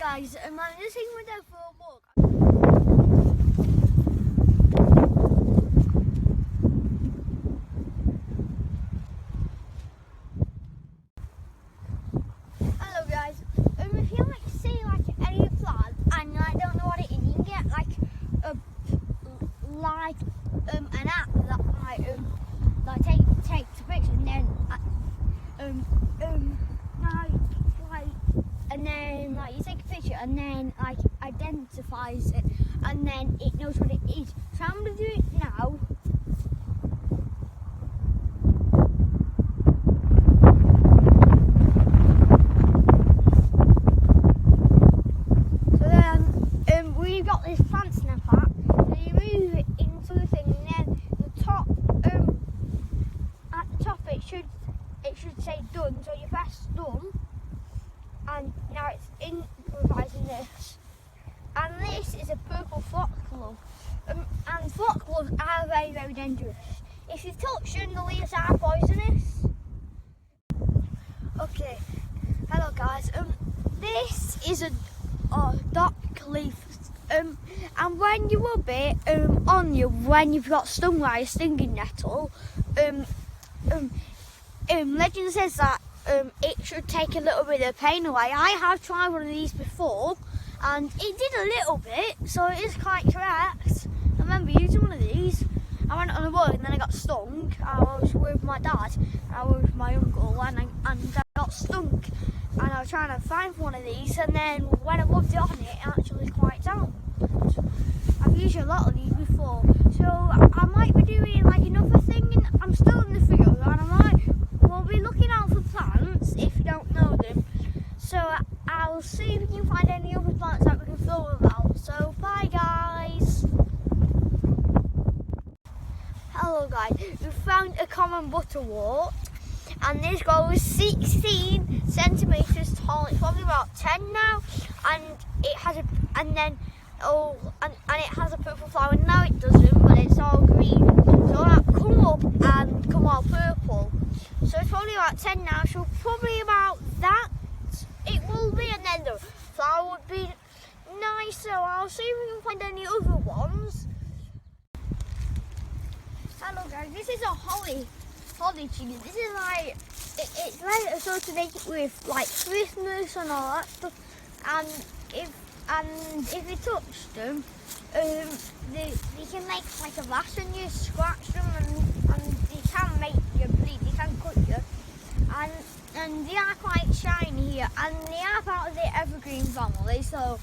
guys, I'm just taking my dad for a walk. Hello guys, if you see any plant and you don't know what it is, you can get an app that takes a picture and then you take a picture and then identifies it and then it knows what it is. So I'm gonna do it now. So then we've got this plant snap app. So you move it into the thing and then the top at the top it should say done. So you press done. And now it's improvising this. And this is a purple foxglove. And foxgloves are very, very dangerous. If you touch them, the leaves are poisonous. Okay, hello guys. This is a dock leaf. And when you rub it on you, when you've got stung by a stinging nettle, legend says that it should take a little bit of pain away. I have tried one of these before and it did a little bit, so it is quite correct. I remember using one of these. I went on a walk and then I got stung. I was with my dad, I was with my uncle and I got stung. And I was trying to find one of these and then when I rubbed it on it actually quite down. I've used a lot of these before. So I might be doing another thing and I'm still in the field and we'll be looking out for plants if you don't know them. So I'll see if we can find any other plants that we can film about. So bye guys. Hello guys, we found a common butterwort and this goes 16 centimetres tall. It's probably about 10 now and it has a it has a purple flower. Now it doesn't, but it's all green. So that come up and come all purple. So it's probably about 10 now, so probably about that it will be, and then the flower would be nice. So I'll see if we can find any other ones. Hello guys, this is a holly tree. This is it's like associated with Christmas and all that stuff. And if you touch them, they can make a rash and you scratch them and they can make you bleed, they can cut you. And they are quite shiny here and they are part of the evergreen family, so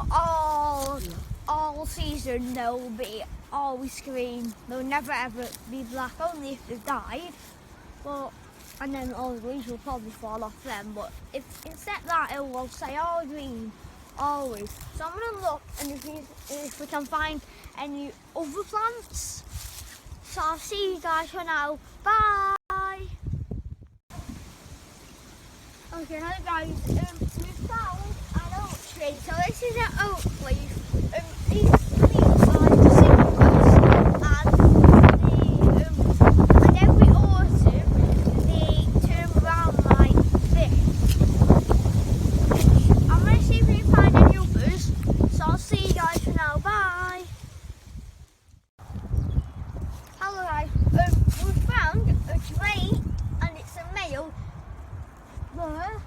all season they'll be always green. They'll never ever be black, only if they've died. And then all the leaves will probably fall off them, but if except that it will stay all green always. So I'm gonna look and if we can find any other plants. So I'll see you guys for now. Bye. Okay, hello guys. We found an oak tree. So this is an oak leaf. These leaves are deciduous, and every autumn they turn around like this. I'm gonna see if we can find any others. So I'll see you guys for now. Bye. Hello guys. We found a drake and it's a male. There.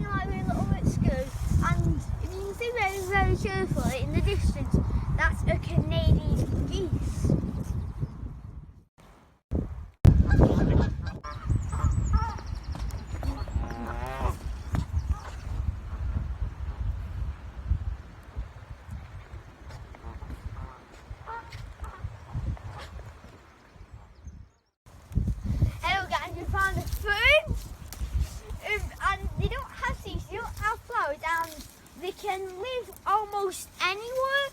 A little bit scared, and if you can see very, very carefully in the distance, that's a Canadian geese. Hello guys, we found a fern. And they don't have seeds, they don't have flowers, and they can live almost anywhere,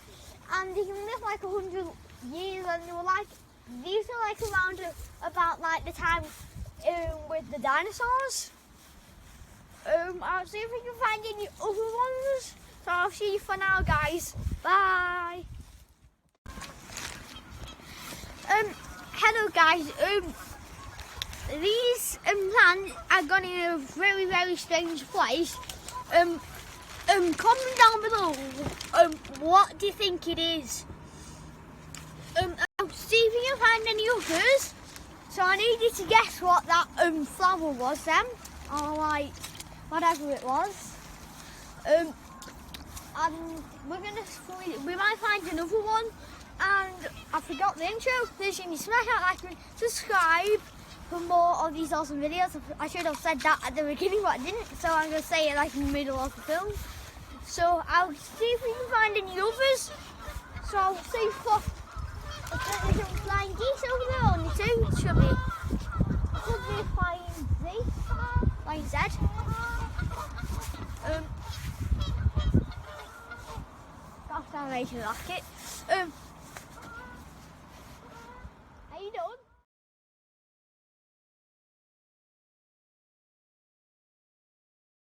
and they can live 100 years, and these are around about the time with the dinosaurs. I'll see if we can find any other ones. So I'll see you for now guys. Bye. Hello guys. These plants are gone in a very, very strange place. Comment down below. What do you think it is? I'll see if you can find any others. So I need you to guess what that flower was then, or like whatever it was. And we might find another one. And I forgot the intro. Please give me smash that like and subscribe for more of these awesome videos. I should have said that at the beginning, but I didn't. So I'm gonna say it like in the middle of the film. So I'll see if we can find any others. So I'll say for there's some flying geese over there, only two. Should be flying Z, flying Z. That's animation like it.